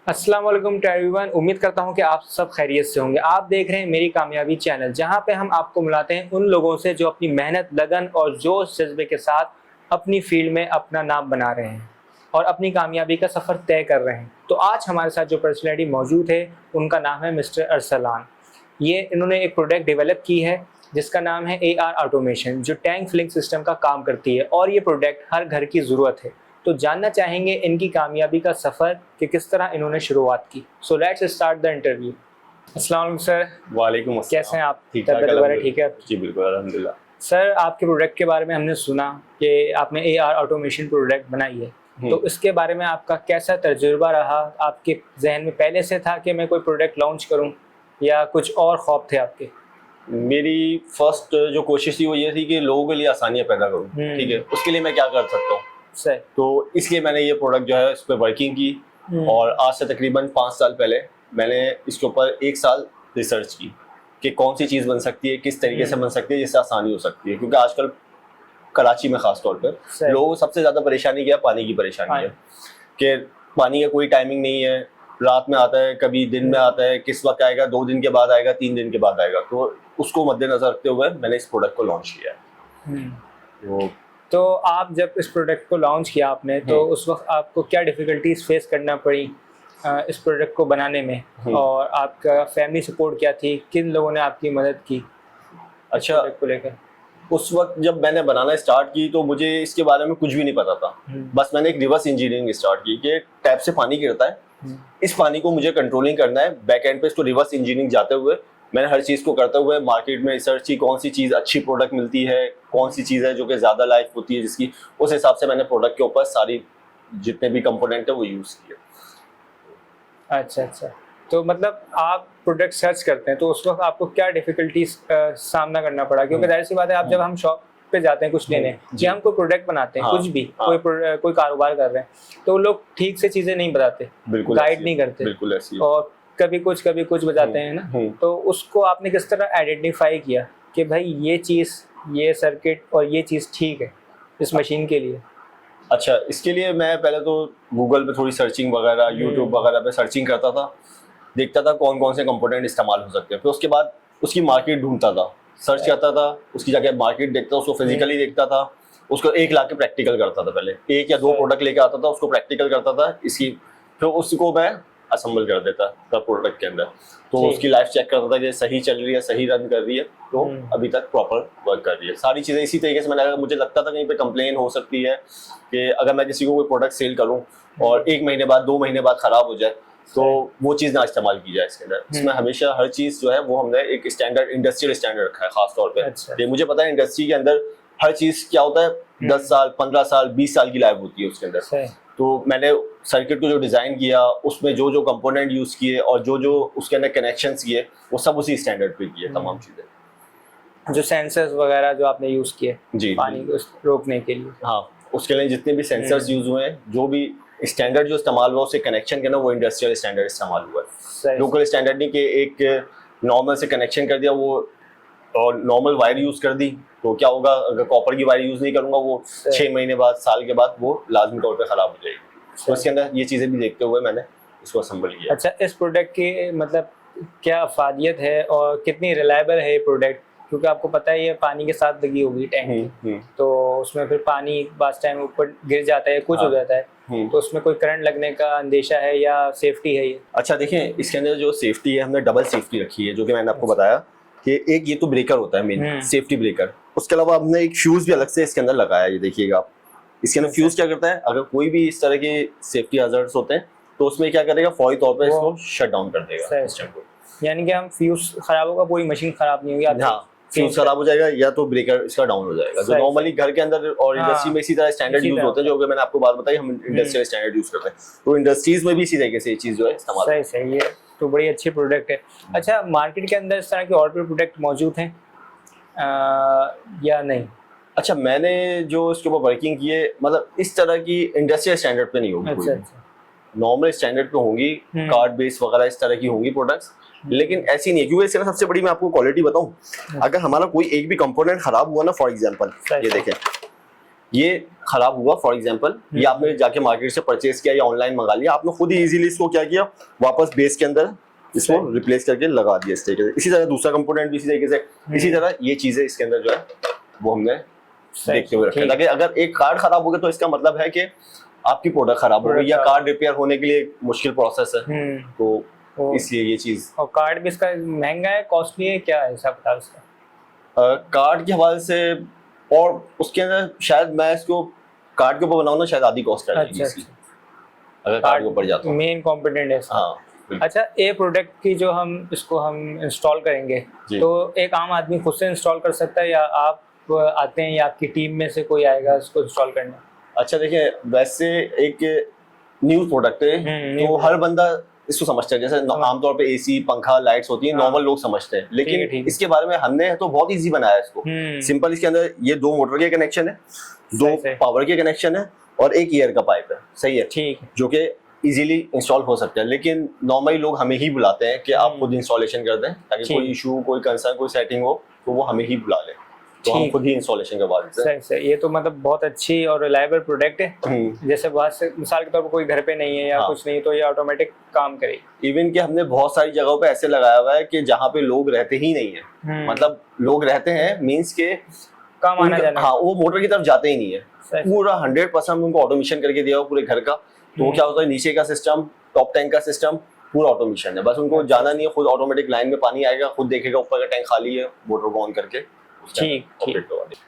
अस्सलाम वालेकुम to everyone. उम्मीद करता हूं कि आप सब खैरियत से होंगे। आप देख रहे हैं मेरी कामयाबी चैनल, जहां पे हम आपको मिलाते हैं उन लोगों से जो अपनी मेहनत, लगन और जोश जज्बे के साथ अपनी फील्ड में अपना नाम बना रहे हैं और अपनी कामयाबी का सफ़र तय कर रहे हैं। तो आज हमारे साथ जो पर्सनैलिटी मौजूद है उनका नाम है मिस्टर अरसलान। ये इन्होंने एक प्रोडक्ट डेवलप की है जिसका नाम है AR ऑटोमेशन, जो टैंक फिलिंग सिस्टम का काम करती है और ये प्रोडक्ट हर घर की ज़रूरत है। तो जानना चाहेंगे इनकी कामयाबी का सफ़र कि किस तरह इन्होंने शुरुआत की। So let's start the interview. अस्सलाम वालेकुम सर। वालेकुम अस्सलाम। कैसे हैं आप? ठीक ठाक, तबीयत वगैरह ठीक है? जी बिल्कुल अल्हम्दुलिल्लाह। सर, आपके प्रोडक्ट के बारे में हमने सुना कि आपने AR ऑटोमेशन प्रोडक्ट बनाई है, तो इसके बारे में आपका कैसा तजुर्बा रहा? आपके जहन में पहले से था कि मैं कोई प्रोडक्ट लॉन्च करूं या कुछ और ख्वाब थे आपके? मेरी फर्स्ट जो कोशिश थी वो ये थी कि लोगों के लिए आसानियां पैदा करूं। ठीक है, उसके लिए मैं क्या कर सकता हूँ, सर। तो इसलिए मैंने ये प्रोडक्ट जो है इस पर वर्किंग की और आज से तकरीबन 5 साल पहले मैंने इसके ऊपर 1 साल रिसर्च की कि कौन सी चीज़ बन सकती है, किस तरीके से बन सकती है जिससे आसानी हो सकती है। क्योंकि आजकल कराची में ख़ास तौर पर लोगों को सबसे ज़्यादा परेशानी क्या है? पानी की परेशानी है कि पानी का कोई टाइमिंग नहीं है, रात में आता है, कभी दिन में आता है, किस वक्त आएगा, 2 दिन के बाद आएगा, 3 दिन के बाद आएगा। तो उसको मद्देनजर रखते हुए मैंने इस प्रोडक्ट को लॉन्च किया है। तो आप जब इस प्रोडक्ट को लॉन्च किया आपने, तो उस वक्त आपको क्या डिफ़िकल्टीज फेस करना पड़ी इस प्रोडक्ट को बनाने में, और आपका फैमिली सपोर्ट क्या थी? किन लोगों ने आपकी मदद की अच्छा, को लेकर? उस वक्त जब मैंने बनाना स्टार्ट की तो मुझे इसके बारे में कुछ भी नहीं पता था। बस मैंने एक रिवर्स इंजीनियरिंग स्टार्ट की कि टैप से पानी गिरता है, इस पानी को मुझे कंट्रोलिंग करना है। बैक एंड पे इसको रिवर्स इंजीनियरिंग जाते हुए मैंने हर चीज़ को करते हुए मार्केट में रिसर्च की, कौन सी चीज़ अच्छी प्रोडक्ट मिलती है, कौन सी चीज़ है जो कि ज़्यादा लाइफ होती है जिसकी, उस हिसाब से मैंने प्रोडक्ट के ऊपर सारी जितने भी कंपोनेंट है वो यूज़ किए। अच्छा। तो मतलब आप प्रोडक्ट सर्च करते हैं तो उस वक्त आपको क्या डिफ़िकल्टीज सामना करना पड़ा? क्योंकि जाहिर सी बात है, आप जब हम शॉप पे जाते हैं कुछ लेने, कि हम कोई प्रोडक्ट बनाते हैं, कुछ भी कोई कारोबार कर रहे हैं, तो लोग ठीक से चीज़ें नहीं बताते, गाइड नहीं करते, बिल्कुल ऐसी, और कभी कुछ बताते हैं ना। तो उसको आपने किस तरह आइडेंटिफाई किया कि भाई ये चीज़, ये सर्किट और ये चीज़ ठीक है इस मशीन के लिए? अच्छा, इसके लिए मैं पहले तो गूगल पे थोड़ी सर्चिंग वगैरह, यूट्यूब वगैरह पे सर्चिंग करता था, देखता था कौन कौन से कंपोनेंट इस्तेमाल हो सकते हैं। फिर उसके बाद उसकी मार्केट ढूंढता था, सर्च करता था, उसकी जाके मार्केट देखता, उसको फिजिकली देखता था, उसको एक ला के प्रैक्टिकल करता था। पहले 1 या 2 प्रोडक्ट लेके आता था, उसको प्रैक्टिकल करता था इसकी, फिर उसको मैं असेंबल कर देता था प्रोडक्ट के अंदर। तो उसकी लाइफ चेक करता था कि सही चल रही है, सही रन कर रही है, तो अभी तक प्रॉपर वर्क कर रही है। सारी चीज़ें इसी तरीके से मैंने, मुझे लगता था कहीं पे कंप्लेन हो सकती है कि अगर मैं किसी को कोई प्रोडक्ट सेल करूं और 1 महीने बाद, 2 महीने बाद ख़राब हो जाए, तो वो चीज़ ना इस्तेमाल की जाए इसके अंदर। इसमें हमेशा हर चीज़ जो है वो हमने एक स्टैंडर्ड, इंडस्ट्रियल स्टैंडर्ड रखा है खास तौर पे। ये मुझे पता है इंडस्ट्री के अंदर हर चीज़ क्या होता है, 10 साल, 15 साल, 20 साल की लाइफ होती है उसके अंदर। तो मैंने सर्किट को जो डिज़ाइन किया, उसमें जो जो कंपोनेंट यूज़ किए और जो जो उसके अंदर कनेक्शंस किए, वो सब उसी स्टैंडर्ड पे किए तमाम चीज़ें। जो सेंसर्स वगैरह जो आपने यूज़ किए जी, पानी को रोकने के लिए, हाँ, उसके लिए जितने भी सेंसर्स यूज़ हुए हैं, जो भी स्टैंडर्ड जो इस्तेमाल हुआ उससे कनेक्शन के ना, वो इंडस्ट्रियल स्टैंडर्ड इस्तेमाल हुआ है। लोकल स्टैंडर्ड नहीं कि एक नॉर्मल से कनेक्शन कर दिया वो और नॉर्मल वायर यूज़ कर दी, तो क्या होगा, अगर कॉपर की वायर यूज़ नहीं करूँगा वो 6 महीने बाद, साल के बाद वो लाजमी तौर पे ख़राब हो जाएगी। तो इसके अंदर ये चीज़ें भी देखते हुए मैंने इसको असेंबल किया। अच्छा, इस प्रोडक्ट की मतलब क्या अफादियत है और कितनी रिलायबल है ये प्रोडक्ट? क्योंकि आपको पता है ये पानी के साथ लगी होगी टैंक, तो उसमें फिर पानी बास टाइम ऊपर गिर जाता है, कुछ हो जाता है, तो उसमें कोई करंट लगने का अंदेशा है या सेफ्टी है ये? अच्छा देखें, इसके अंदर जो सेफ्टी है, हमने डबल सेफ्टी रखी है, जो कि मैंने आपको बताया कि एक ये तो ब्रेकर होता है मेन सेफ्टी ब्रेकर, उसके अलावा हमने एक फ्यूज भी अलग से इसके अंदर लगाया है। ये देखिएगा आप, इसके अंदर फ्यूज क्या करता है, अगर कोई भी इस तरह के सेफ्टी हजार्ड्स होते हैं तो उसमें क्या करेगा, फौरी तौर पर इसको शट डाउन कर देगा सिस्टम को। यानी कि हम फ्यूज खराब होगा, पूरी मशीन खराब नहीं होगी। हाँ, फ्यूज खराब हो जाएगा या तो ब्रेकर इसका डाउन हो जाएगा, जो नॉर्मली घर के अंदर और इंडस्ट्री में इसी तरह स्टैंडर्ड यूज होते हैं, जो कि मैंने आपको बात बताई, हम इंडस्ट्रियल स्टैंडर्ड यूज करते हैं, तो इंडस्ट्रीज में भी इसी तरीके से ये चीज जो है इस्तेमाल। सही है, तो बड़ी अच्छी प्रोडक्ट है। अच्छा, मार्केट के अंदर इस तरह के और भी प्रोडक्ट मौजूद हैं या नहीं? अच्छा, मैंने जो इसके ऊपर वर्किंग की है, मतलब इस तरह की इंडस्ट्रियल स्टैंडर्ड पे नहीं होगी। अच्छा, नॉर्मल स्टैंडर्ड पे होंगी, कार्ड बेस वगैरह इस तरह की होंगी प्रोडक्ट्स, लेकिन ऐसी नहीं है। क्योंकि इसका सबसे बड़ी मैं आपको क्वालिटी बताऊं, अगर हमारा कोई एक भी कंपोनेंट खराब हुआ ना, फॉर एग्जांपल ये देखें, ये खराब हुआ फॉर एग्जांपल, ये आपने जाके मार्केट से परचेज किया या ऑनलाइन मंगा लिया, आपने खुद ही इजीली इसको क्या किया, वापस बेस के अंदर इसको रिप्लेस करके लगा दिया इस तरीके से। इसी तरह दूसरा कंपोनेंट भी इसी तरीके से, इसी तरह ये चीजें इसके अंदर जो है वो हमने देखते हुए रखा, ताकि अगर एक कार्ड खराब हो गया तो इसका मतलब है कि आपकी प्रोडक्ट खराब हो गई या कार्ड रिपेयर होने के लिए मुश्किल प्रोसेस है, तो इसलिए ये चीज। और कार्ड भी इसका महंगा है, कॉस्टली है, क्या है हिसाब किताब इसका? कार्ड के हवाले से, और उसके अंदर शायद मैं इसको कार्ड के ऊपर बनाऊं ना, शायद आधी कॉस्ट आ जाएगी इसकी, अगर कार्ड के ऊपर जाता हूं। मेन कंपोनेंट है इसका। हाँ। अच्छा, ये प्रोडक्ट की जो हम इसको हम इंस्टॉल करेंगे तो एक आम आदमी खुद से इंस्टॉल कर सकता है या आप आते हैं या आपकी टीम में से कोई आएगा इसको इंस्टॉल करने? अच्छा देखिए, वैसे एक न्यू प्रोडक्ट है तो हर बंदा इसको समझता है, जैसे आमतौर पे एसी, पंखा, लाइट्स होती है, नॉर्मल लोग समझते हैं, लेकिन इसके बारे में हमने तो बहुत इजी बनाया है इसको। सिंपल, इसके अंदर ये 2 मोटर के कनेक्शन है, 2 पावर के कनेक्शन है और एक एयर का पाइप है, सही है, ठीक, जो कि इजीली इंस्टॉल हो सकता है। लेकिन नॉर्मली लोग हमें ही बुलाते हैं कि आप खुद इंस्टॉलेशन कर दें, ताकि कोई इशू, कोई कंसर्न, कोई सेटिंग हो तो वो हमें ही बुला ले, तो हम खुद ही इंस्टॉलेशन करवा देते हैं। सही। ये तो मतलब बहुत अच्छी और रिलायबल प्रोडक्ट है। जैसे बात से मिसाल के तौर पर कोई घर पे नहीं है या कुछ नहीं, तो ये ऑटोमेटिक काम करेगी। इवन कि हमने बहुत सारी जगहों पे ऐसे लगाया हुआ है कि जहाँ पे लोग रहते ही नहीं है, मतलब लोग रहते हैं मींस के काम आना जाना, हाँ, वो मोटर की तरफ जाते ही नहीं है। पूरा 100% उनको ऑटोमेशन करके दिया हुआ पूरे घर का। तो क्या होता है, नीचे का सिस्टम, टॉप टैंक का सिस्टम पूरा ऑटोमेशन है, बस उनको जाना नहीं है, खुद ऑटोमेटिक लाइन में पानी आएगा, खुद देखेगा ऊपर का टैंक खाली है, मोटर को ऑन करके। ठीक।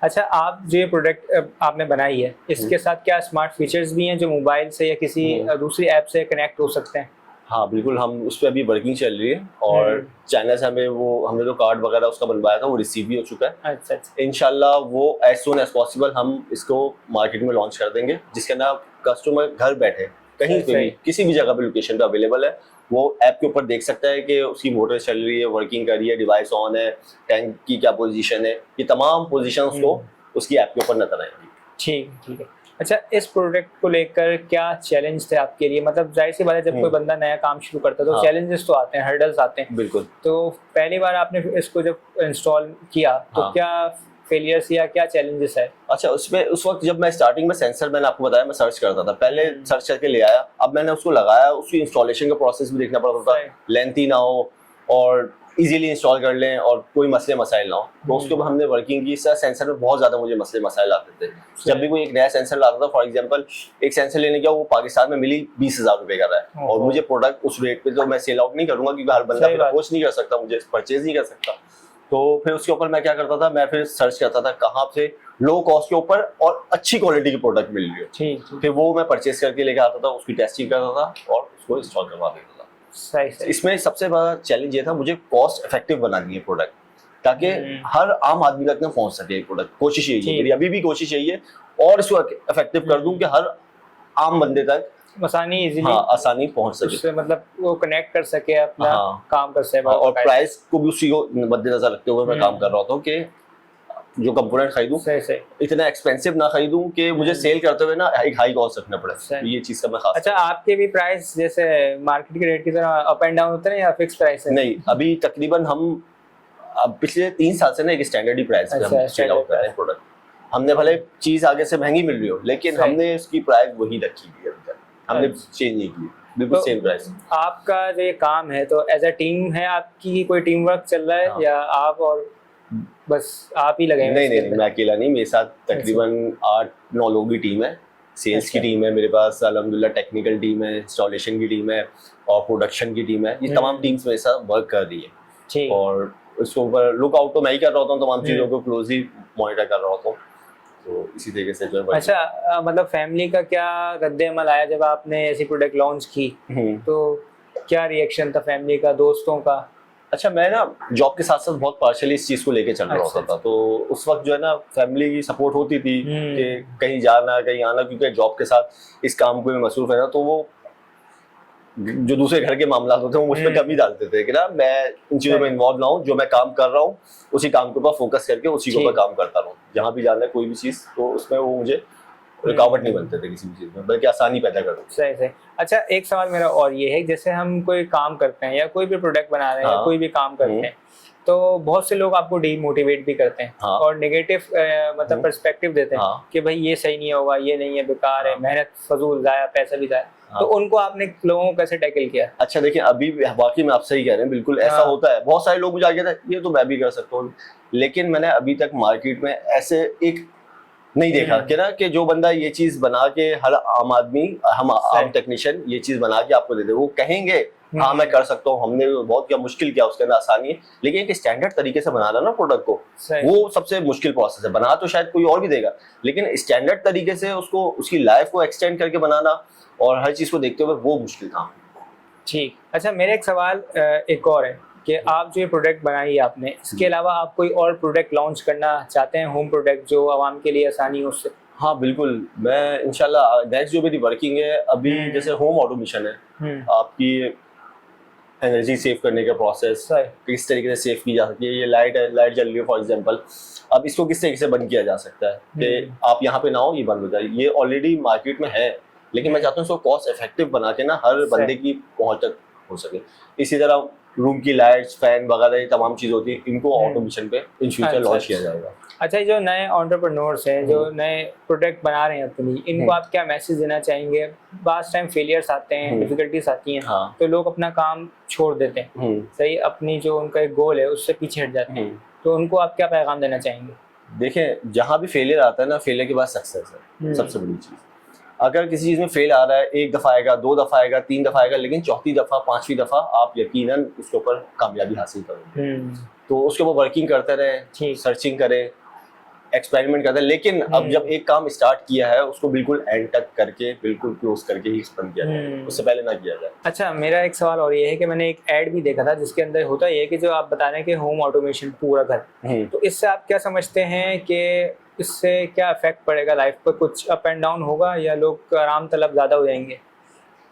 अच्छा, आप जो ये प्रोडक्ट आपने बनाई है, इसके साथ क्या स्मार्ट फीचर्स भी हैं जो मोबाइल से या किसी दूसरी ऐप से कनेक्ट हो सकते हैं? हाँ बिल्कुल, हम उस पर अभी वर्किंग चल रही है और चाइना से हमने जो कार्ड वगैरह उसका बनवाया था वो रिसीव भी हो चुका है। अच्छा। इंशाल्लाह वो एज सून एज पॉसिबल हम इसको मार्केट में लॉन्च कर देंगे, जिसके अंदर कस्टमर घर बैठे कहीं पे भी किसी भी जगह पे लोकेशन पे अवेलेबल है, वो ऐप के ऊपर देख सकता है कि उसकी मोटर चल रही है, वर्किंग कर रही है, डिवाइस ऑन है, टैंक की क्या पोजीशन है, ये तमाम पोजीशन उसको उसकी ऐप के ऊपर नजर आएंगी। ठीक है। अच्छा, इस प्रोडक्ट को लेकर क्या चैलेंज थे आपके लिए? मतलब जाहिर सी बात है, जब कोई बंदा नया काम शुरू करता है तो चैलेंजेस तो आते हैं, हर्डल्स आते हैं। बिल्कुल। तो पहली बार आपने इसको जब इंस्टॉल किया तो क्या फेलियर्स या क्या चैलेंजेस है? अच्छा, उसमें उस वक्त जब मैं स्टार्टिंग में सेंसर, मैंने आपको बताया मैं सर्च करता था, पहले सर्च करके ले आया, अब मैंने उसको लगाया, उसकी इंस्टॉलेशन का प्रोसेस भी देखना पड़ता था, लेंथी ना हो और इजीली इंस्टॉल कर लें और कोई मसले मसाइल ना हो। तो उसके बाद हमने वर्किंग की। इस सेंसर में बहुत ज्यादा मुझे मसले मसाइल आते थे। जब भी कोई एक नया सेंसर लाता था, फॉर एग्जांपल एक सेंसर लेने गया, वो पाकिस्तान में मिली 20,000 रुपए का रहा है, और मुझे प्रोडक्ट उस रेट पे तो मैं सेल आउट नहीं करूंगा, क्योंकि हर बंदा अप्रोच नहीं कर सकता, मुझे परचेज नहीं कर सकता। तो फिर उसके ऊपर मैं क्या करता था, मैं फिर सर्च करता था कहाँ से लो कॉस्ट के ऊपर और अच्छी क्वालिटी की प्रोडक्ट मिल रही है, फिर वो मैं परचेज करके लेके आता था, उसकी टेस्टिंग करता था और उसको इंस्टॉल करवा देता था। सही। इसमें सबसे बड़ा चैलेंज ये था, मुझे कॉस्ट इफेक्टिव बनानी है प्रोडक्ट, ताकि हर आम आदमी तक पहुंच सके प्रोडक्ट। कोशिश यही है मेरी, अभी भी कोशिश यही है, और इसको इफेक्टिव कर दूं कि हर आम बंदे तक आसानी पहुंच सके, उससे मतलब वो कनेक्ट कर सके, अपना काम कर सके। और प्राइस को भी उसी को मद्देनजर रखते हुए मैं काम कर रहा था कि जो कंपोनेंट खरीदूं इतना एक्सपेंसिव ना खरीदूं कि मुझे सेल करते हुए ना एक हाई कॉस्ट रखना पड़े। तो ये चीज का मैं खास। अच्छा, आपके भी प्राइस जैसे मार्केट के रेट की तरह अप एंड डाउन होते हैं या फिक्स प्राइस है? नहीं, अभी तकरीबन हम पिछले 3 साल से ना एक स्टैंडर्ड ही प्राइस पे हम सेल आउट कर रहे हैं प्रोडक्ट। हमने भले चीज आगे से महंगी मिल रही हो, लेकिन हमने इसकी प्राइस वही रखी है, हमने चेंज नहीं की, बिल्कुल सेम प्राइस। आपका जो ये काम है तो एज अ टीम है आपकी, कोई टीम वर्क चल रहा है या आप और बस आप ही लगे? नहीं, मैं अकेला नहीं, मेरे साथ तकरीबन 8-9 लोगों की टीम है। सेल्स की टीम है मेरे पास, अल्हम्दुलिल्लाह टेक्निकल टीम है, इंस्टॉलेशन की टीम है और प्रोडक्शन की टीम है। ये तमाम टीम्स मेरे साथ वर्क कर रही है और उसके ऊपर लुक आउट तो मैं ही कर रहा होता हूँ, तमाम चीज़ों को क्लोजली मॉनिटर कर रहा होता हूँ। तो इसी तरीके से जो है। अच्छा, मतलब फैमिली का क्या रद्द-ए-अमल आया जब आपने ऐसी प्रोडक्ट लॉन्च की? तो क्या रिएक्शन था फैमिली का, दोस्तों का? अच्छा, मैं ना जॉब के साथ साथ बहुत पार्शियली इस चीज को लेके चल रहा होता था, तो उस वक्त जो है ना फैमिली की सपोर्ट होती थी कि कहीं जाना कहीं आना, क्योंकि जॉब के साथ इस काम को मसरूफ है ना, तो वो जो दूसरे घर के मामला होते हैं वो मुझ पर कम ही डालते थे कि ना मैं इन चीजों में इन्वॉल्व ना हूँ, जो मैं काम कर रहा हूँ उसी काम के ऊपर फोकस करके उसी के ऊपर काम करता रहूँ। जहाँ भी जाना है कोई भी चीज, तो उसमें वो मुझे रुकावट नहीं बनते थे किसी भी चीज में, बल्कि आसानी पैदा कर दो। सही। अच्छा, एक सवाल मेरा और ये है, जैसे हम कोई काम करते हैं या कोई भी प्रोडक्ट बना रहे हैं या कोई भी काम करते हैं, तो बहुत से लोग आपको डीमोटिवेट भी करते हैं हाँ। और नेगेटिव मतलब पर्सपेक्टिव देते हैं हाँ। कि भाई ये सही नहीं होगा, ये नहीं है, बेकार है, हाँ। मेहनत फजूल, जाया, पैसा भी जाया। हाँ। तो उनको आपने लोगों को कैसे टैकल किया? अच्छा देखिए, अभी वाकई में आप सही कह रहे हैं, बिल्कुल ऐसा हाँ। होता है। बहुत सारे लोग मुझे आगे थे ये तो मैं भी कर सकता हूँ, लेकिन मैंने अभी तक मार्केट में ऐसे एक नहीं देखा कि ना कि जो बंदा ये चीज बना के हर आम आदमी, हम आम टेक्नीशियन ये चीज बना के आपको दे दे, वो कहेंगे हाँ मैं कर सकता हूँ, हमने बहुत क्या मुश्किल किया, उसके अंदर आसानी है, लेकिन एक स्टैंडर्ड तरीके से बनाना ना प्रोडक्ट को, वो सबसे मुश्किल प्रोसेस है। बना तो शायद कोई और भी देगा, लेकिन स्टैंडर्ड तरीके से उसको, उसकी लाइफ को एक्सटेंड करके बनाना और हर चीज को देखते हुए, वो मुश्किल काम। ठीक। अच्छा, मेरा एक सवाल एक और है कि आप जो ये प्रोडक्ट बनाई आपने, इसके अलावा आप कोई और प्रोडक्ट लॉन्च करना चाहते हैं, होम प्रोडक्ट जो आवाम के लिए आसानी हो उससे? हाँ बिल्कुल, मैं इंशाल्लाह नेक्स्ट जो मेरी वर्किंग है अभी, जैसे होम ऑटोमेशन है, आपकी एनर्जी सेव करने का प्रोसेस किस तरीके से सेव की जा सकती है। ये लाइट है, लाइट जल रही है फॉर एग्जांपल, अब इसको किस तरीके से बंद किया जा सकता है कि आप यहाँ पे ना हो, ये बंद हो जाए। ये ऑलरेडी मार्केट में है, लेकिन मैं चाहता हूँ इसको कॉस्ट इफेक्टिव बना के ना हर बंदे की पहुंच तक हो सके। इसी तरह रूम की लाइट्स, फैन वगैरह, ये तमाम चीज़ होती है, इनको ऑटोमेशन पे इन फ्यूचर लॉन्च किया जाएगा। अच्छा, जो नए एंटरप्रेन्योर्स हैं, जो नए प्रोडक्ट बना रहे हैं अपनी, इनको आप क्या मैसेज देना चाहेंगे? बास टाइम फेलियर्स आते हैं, डिफिकल्टीज आती हैं, तो लोग अपना काम छोड़ देते हैं, सही, अपनी जो उनका एक गोल है उससे पीछे हट जाते हैं, तो उनको आप क्या पैगाम देना चाहेंगे? देखें, जहाँ भी फेलियर आता है ना, फेलियर के बाद सक्सेस है सबसे बड़ी चीज़। अगर किसी चीज़ में फेल आ रहा है, एक दफ़ा आएगा, दो दफ़ा आएगा, तीन दफ़ा आएगा, लेकिन चौथी दफ़ा, पांचवी दफ़ा आप यकीनन उसके ऊपर कामयाबी हासिल करोगे। तो उसके ऊपर वर्किंग करते रहें, सर्चिंग करें, एक्सपेरिमेंट करते हैं, लेकिन अब जब एक काम स्टार्ट किया है उसको बिल्कुल एंड तक करके, बिल्कुल क्लोज करके ही बंद किया जाए, उससे पहले ना किया जाए। अच्छा, मेरा एक सवाल और ये है कि मैंने एक ऐड भी देखा था जिसके अंदर होता ये है कि जो आप बता रहे हैं कि होम ऑटोमेशन पूरा घर, तो इससे आप क्या समझते हैं कि इससे क्या इफेक्ट पड़ेगा लाइफ पर? कुछ अप एंड डाउन होगा या लोग आराम तलब ज़्यादा हो जाएंगे?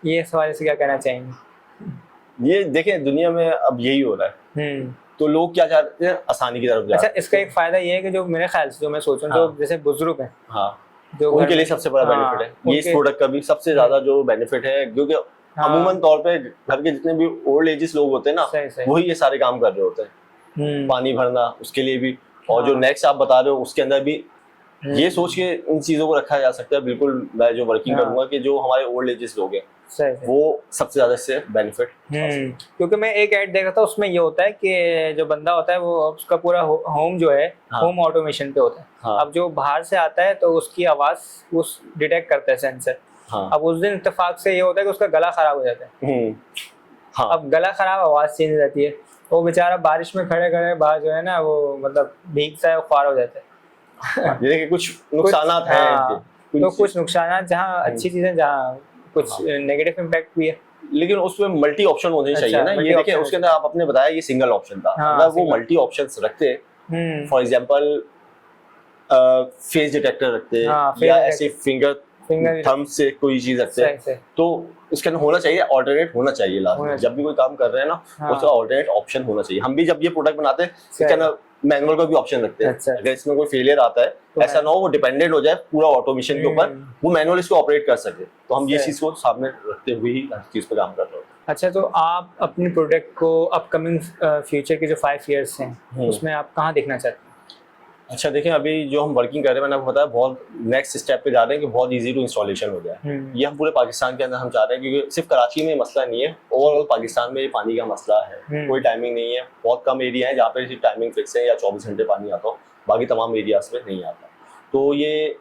ये सवाल से क्या कहना चाहेंगे? ये देखें, दुनिया में अब यही हो रहा है, तो लोग क्या चाहते हैं, आसानी की तरफ जा रहे हैं। अच्छा, इसका एक फायदा ये है कि जो मेरे ख्याल से, जो मैं सोच रहा हूँ, जो जैसे बुजुर्ग हैं, जो उनके लिए सबसे बड़ा बेनिफिट है। ये इस प्रोडक्ट का भी सबसे ज्यादा जो बेनिफिट है, क्योंकि अमूमन तौर पे घर के जितने भी ओल्ड एजेस लोग होते हैं ना, वही ये सारे काम कर रहे होते हैं, पानी भरना उसके लिए भी, और जो नेक्स्ट आप बता रहे हो उसके अंदर भी ये सोच के इन चीजों को रखा जा सकता है। बिल्कुल, मैं जो वर्किंग करूंगा कि जो हमारे ओल्ड एजेस लोग हैं वो सबसे ज्यादा इससे बेनिफिट। क्योंकि मैं एक ऐड देखा था, उसमें ये होता है कि जो बंदा होता है वो उसका पूरा होम जो है होम ऑटोमेशन पे होता है। अब जो बाहर से आता है तो उसकी आवाज उस डिटेक्ट करता है सेंसर। अब उस दिन इत्तेफाक से ये होता है कि उसका गला खराब हो जाता है। अब गला खराब, आवाज चेंज हो जाती है, वो बेचारा बारिश में खड़े खड़े बाहर जो है ना, वो मतलब भीग सा है, ख्वार हो जाता है। ये कुछ नुकसानात हैं, तो कुछ नुकसानात, जहाँ अच्छी चीजें, जहाँ कुछ नेगेटिव इम्पैक्ट भी है, लेकिन उसमें मल्टी ऑप्शन होने चाहिए ना। ये देखिए, उसके अंदर आप आपने बताया ये सिंगल ऑप्शन था, अगर वो मल्टी ऑप्शंस रखते, फॉर एग्जांपल फेस डिटेक्टर रखते, या ऐसे फिंगर थंब से कोई चीज रखते, तो उसके अंदर होना चाहिए, ऑल्टरनेट होना चाहिए। लास्ट जब भी कोई काम कर रहे हैं ना, उसका ऑल्टरनेट ऑप्शन होना चाहिए। हम भी जब ये प्रोडक्ट बनाते हैं, इसके अंदर मैनुअल का भी ऑप्शन रखते हैं। अगर इसमें कोई फेलियर आता है, ऐसा ना हो वो डिपेंडेंट हो जाए पूरा ऑटोमेशन के ऊपर, वो मैनुअल इसको ऑपरेट कर सके। तो हम ये चीज को सामने रखते हुए ही हर चीज पे काम कर रहे हैं। अच्छा, तो आप अपनी प्रोडक्ट को अपकमिंग फ्यूचर के जो 5 years हैं उसमें आप कहाँ देखना चाहते हैं? अच्छा देखिए, अभी जो हम वर्किंग कर रहे हैं, मैंने आपको बताया बहुत नेक्स्ट स्टेप पे जा रहे हैं कि बहुत इजी टू इंस्टॉलेशन हो जाए। ये हम पूरे पाकिस्तान के अंदर हम चाह रहे हैं, क्योंकि सिर्फ कराची में मसला नहीं है, ओवरऑल पाकिस्तान में ये पानी का मसला है। कोई टाइमिंग नहीं है, बहुत कम एरिया है जहाँ पे सिर्फ टाइमिंग फिक्स है या 24 घंटे पानी आता हो, बाकी तमाम एरियाज में नहीं आता। तो ये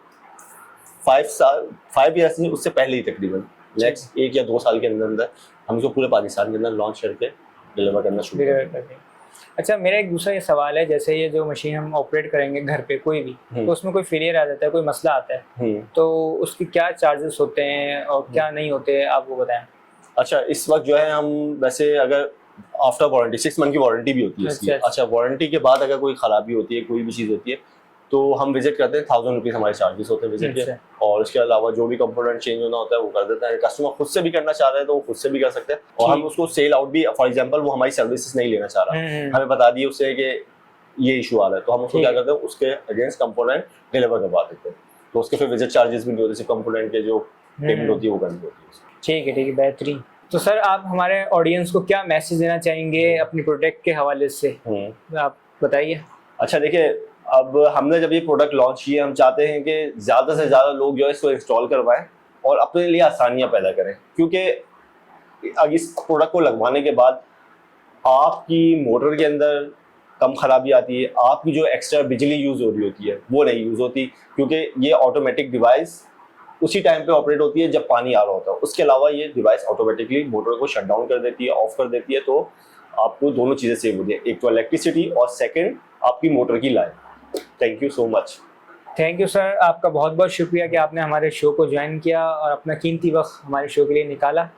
5 years नहीं, उससे पहले ही तकरीबन नेक्स्ट 1 या 2 साल के अंदर अंदर हम इसको पूरे पाकिस्तान के अंदर लॉन्च करके डिलीवर करना शुरू करेंगे। अच्छा, मेरा एक दूसरा ये सवाल है, जैसे ये जो मशीन हम ऑपरेट करेंगे घर पे कोई भी, तो उसमें कोई फेलियर आ जाता है, कोई मसला आता है, तो उसकी क्या चार्जेस होते हैं और क्या नहीं होते, आप वो बताएं। अच्छा, इस वक्त जो है हम वैसे अगर आफ्टर वारंटी 6 मंथ की वारंटी भी होती है इसकी। अच्छा, वारंटी के बाद अगर कोई खराबी होती है, कोई भी चीज़ होती है, तो हम विजिट करते हैं, 1000 रुपीज़ हमारे चार्जेस होते हैं विजिट के, और इसके अलावा जो भी कंपोनेंट चेंज होना होता है वो कर देते हैं। कस्टमर खुद से भी करना चाह रहे हैं तो वो खुद से भी कर सकते हैं, और हम उसको सेल आउट भी, फॉर एग्जांपल वो हमारी सर्विसेज नहीं लेना चाह रहा, हमें बता दिए उससे कि ये इशू आ रहा है, तो हम उसको क्या करते हैं, उसके अगेंस्ट कंपोनेंट डिलीवर करवा देते हैं। तो उसके फिर विजिट चार्जेस भी नहीं होते, सिर्फ कंपोनेंट के जो पेमेंट होती है वो करनी होती है। ठीक है, बेहतरीन। तो सर आप हमारे ऑडियंस को क्या मैसेज देना चाहेंगे अपनी प्रोडक्ट के हवाले से, आप बताइए। अच्छा देखिए, अब हमने जब ये प्रोडक्ट लॉन्च किए, हम चाहते हैं कि ज़्यादा से ज़्यादा लोग जो है इसको इंस्टॉल करवाएं और अपने लिए आसानियां पैदा करें, क्योंकि इस प्रोडक्ट को लगवाने के बाद आपकी मोटर के अंदर कम खराबी आती है, आपकी जो एक्स्ट्रा बिजली यूज़ हो रही होती है वो नहीं यूज़ होती, क्योंकि ये ऑटोमेटिक डिवाइस उसी टाइम पे ऑपरेट होती है जब पानी आ रहा होता है। उसके अलावा ये डिवाइस ऑटोमेटिकली मोटर को शट डाउन कर देती है, ऑफ कर देती है, तो आपको दोनों चीज़ें सेव होती है, एक तो इलेक्ट्रिसिटी और सेकंड आपकी मोटर की life. Thank you so much. Thank you sir, आपका बहुत बहुत शुक्रिया कि आपने हमारे शो को ज्वाइन किया और अपना कीमती वक्त हमारे शो के लिए निकाला।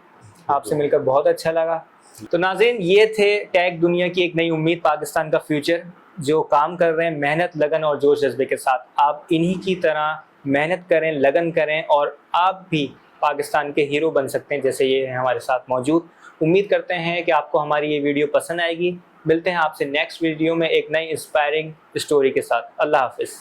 आपसे मिलकर बहुत अच्छा लगा। तो नाज़रीन, ये थे टेक दुनिया की एक नई उम्मीद, पाकिस्तान का फ्यूचर, जो काम कर रहे हैं मेहनत, लगन और जोश जज्बे के साथ। आप इन्हीं की तरह मेहनत करें, लगन करें और आप भी पाकिस्तान के हीरो बन सकते हैं, जैसे ये हैं हमारे साथ मौजूद। उम्मीद करते हैं कि आपको हमारी ये वीडियो पसंद आएगी। मिलते हैं आपसे नेक्स्ट वीडियो में एक नई इंस्पायरिंग स्टोरी के साथ। अल्लाह हाफिज़।